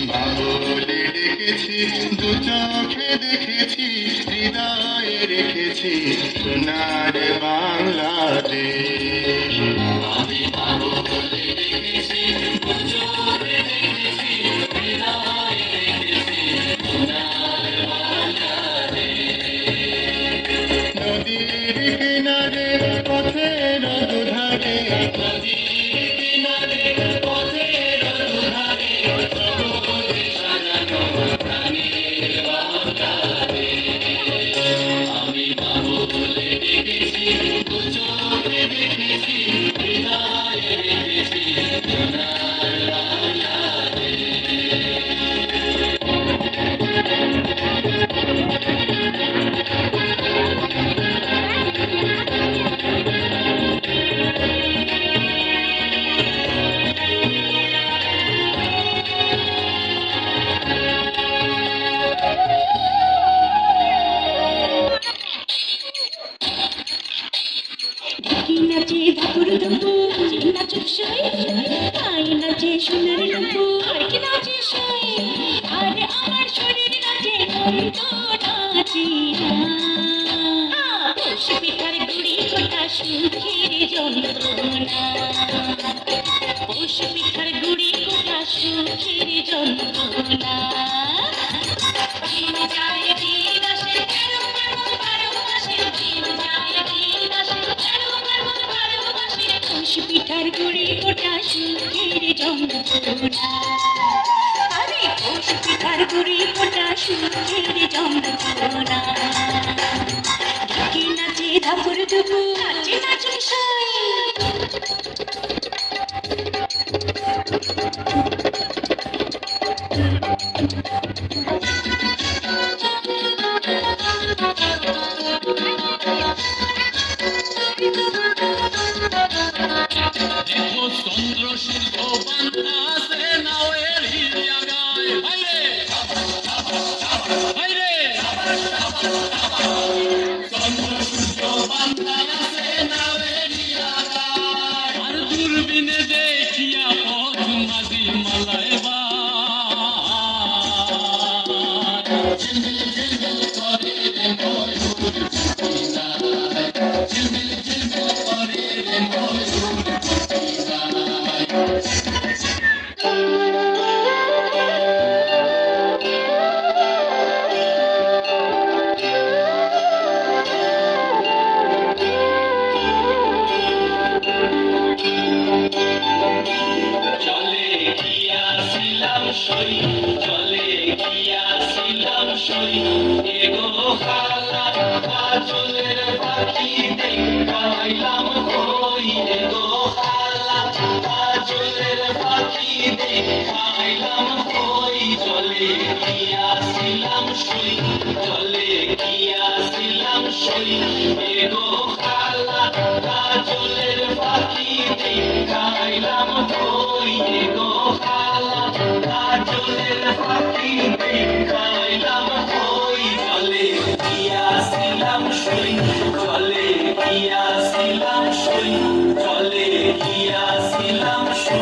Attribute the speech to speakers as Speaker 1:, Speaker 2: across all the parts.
Speaker 1: মা বলে ডেকেছি, দু চোখে দেখেছি, হৃদয়ে রেখেছি সোনার বাংলাদেশ। আমি মা বলে ডেকেছি, দু চোখে দেখেছি, হৃদয়ে রেখেছি সোনার বাংলাদেশ। নদীর কিনারে পথের দুধারে, নদীর কিনারে পথের দুধারে সবুজে সাজানো প্রাণের বাংলাদেশ। আমি মা বলে ডেকেছি, দু চোখে দেখেছি, হৃদয়ে রেখেছি সোনার
Speaker 2: নাচে ধাপুর দুপুর নাচে সই আই নাচে সোনার দুপুর কি নাচে সই আরে আমার শরীর নাচে তো নাচি পৌষ পিঠার গুড়ি গোটা সুখের যন্ত্রণা, পৌষ পিঠার গুড়ি গোটা সুখের যন্ত্রণা। দিন যায় দিন আসে তেরো পার্বণ বারো মাসে, দিন যায় দিন আসে তেরো পার্বণ বারো মাসে, পৌষ পিঠার গুড়ি গোটা সুখের যন্ত্রণা। আরে পৌষ পিঠার গুড়ি গোটা সুখের যন্ত্রণা। ঢাকি নাচে ধাপুর দুপুর নাচে নাচুন সই
Speaker 1: দেখো চন্দ্র সূর্য বান্ধা আছে নাওয়ের জায়গায়, হাইরে হাইরে চন্দ্র সূর্য বান্ধা আছে নাওয়ের জায়গায়, আর দূরবীনে দেখিয়া পথ মাঝি মালায় বাই ঝিলমিল ঝিলমিল করে রে ময়ূর পিনায়, ঝিলমিল ঝিলমিল করে রে ময়ূর চলে গিয়াছিলাম সই, চলে গিয়াছিলাম সই, এগো খালা কাজলের পাখি দেখাইলাম হই, এগো খালা কাজলের পাখি দেখাইলাম হই। চলে গিয়াছিলাম সই, চলে গিয়াছিলাম সই, এগো খালা কাজলের পাখি দেখাইলাম হই, এগো খালা কাজলের পাখি দেখাইলাম হই। চলে গিয়াছিলাম সই, চলে গিয়াছিলাম সই, চলে গিয়াছিলাম সই।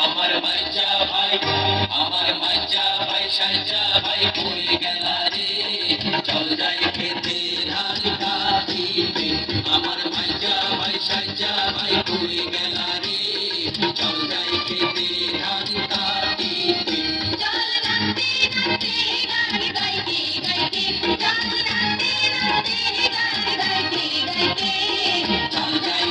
Speaker 1: আমার মাইজা ভাই, আমার মাইজা ভাই সাইজা ভাই পড়ে গেলা রে, চল যাই খেতে ধান কাটিতে। আমার মাইজা ভাই সাইজা ভাই পড়ে গেলা রে, চল যাই খেতে ধান কাটিতে।
Speaker 2: চল নাচতে নাচতে গান গাইতে গাইতে, চল নাচতে নাচতে গান গাইতে গাইতে,
Speaker 1: চল যাই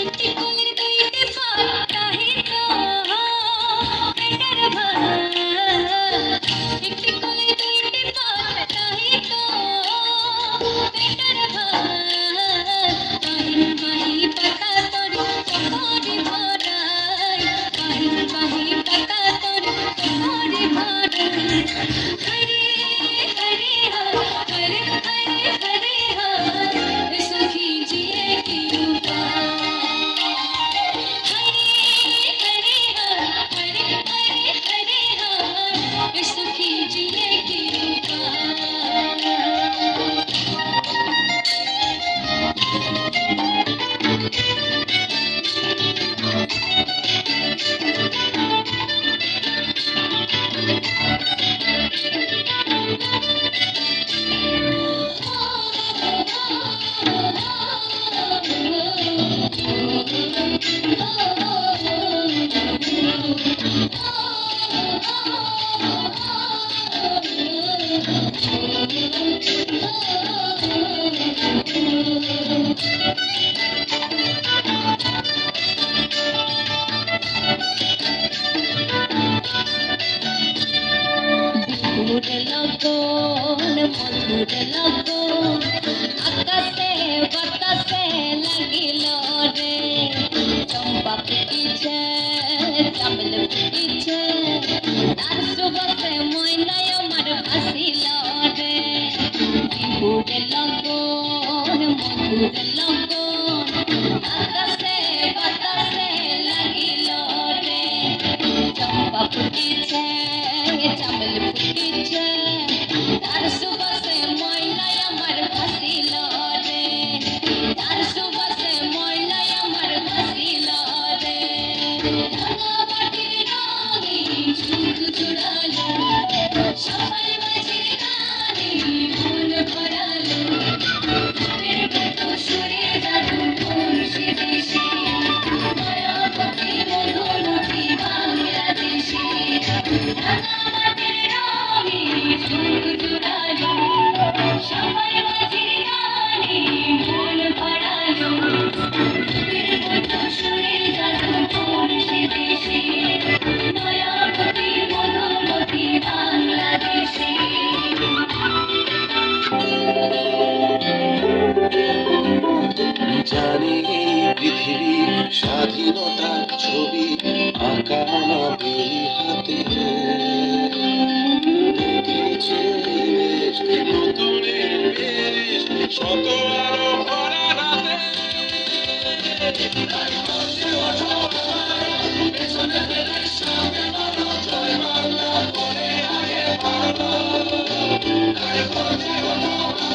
Speaker 2: একটি কুমির দুইটি পাল তাহিত পেটের ভাত। একটি কুমির দুইটি পাল তাহিত পেটের ভাত। পাহি পাহি পাতা তরি চকরি ভরাই, পাহি পাহি পাতা তরি চকরি ভরাই। হরে হরে হরে হরে হরে হরে সখী জিয়ে কি উপায়। হরে হরে হরে হরে হরে হরে সখী জিয়ে কি উপায়। মধুর লগন মধুর লগন আকাশে বাতাসে লাগিল রে। চম্পা ফুটিছে চামেল ফুটিছে, তার সুবাসে ময়নায় আমার ভাসিল রে। বিহুর লগন মধুর লগন আকাশে বাতাসে লাগিল রে। চম্পা ফুটিছে চামেল ফুটিছে, তার সুবাসে ময়নায় আমার ভাসিল রে। তার সুবাসে ময়নায় আমার ভাসিল রে। রাঙামাটির রঙিন চুল জুড়ালো, সবার মাঝে গানে মন ভরালো। রূপের কত সুরে জাদু করছে দেশে, মায়াবতী মধুমতি বাংলাদেশে। রাঙামাটির রঙিন চুল জুড়ালো, সবার মাঝে গানে মন ভরালো। রূপের কত সুরে জাদু করছে দেশে, মায়াবতী মধুমতি বাংলাদেশে।
Speaker 3: জানি এই পৃথিবী স্বাধীনতার ছবি আঁকা নবীর হাতে। দেখেছে এই দেশ নতুনের বেশ, শত আলো ভরা রাতে। তাই বলছে ওঠো ভাই, পেছনে ফেলে সামনে বাড়ো, জয় বাংলা করে আগে বাড়ো। তাই বলছে ওঠো ভাই,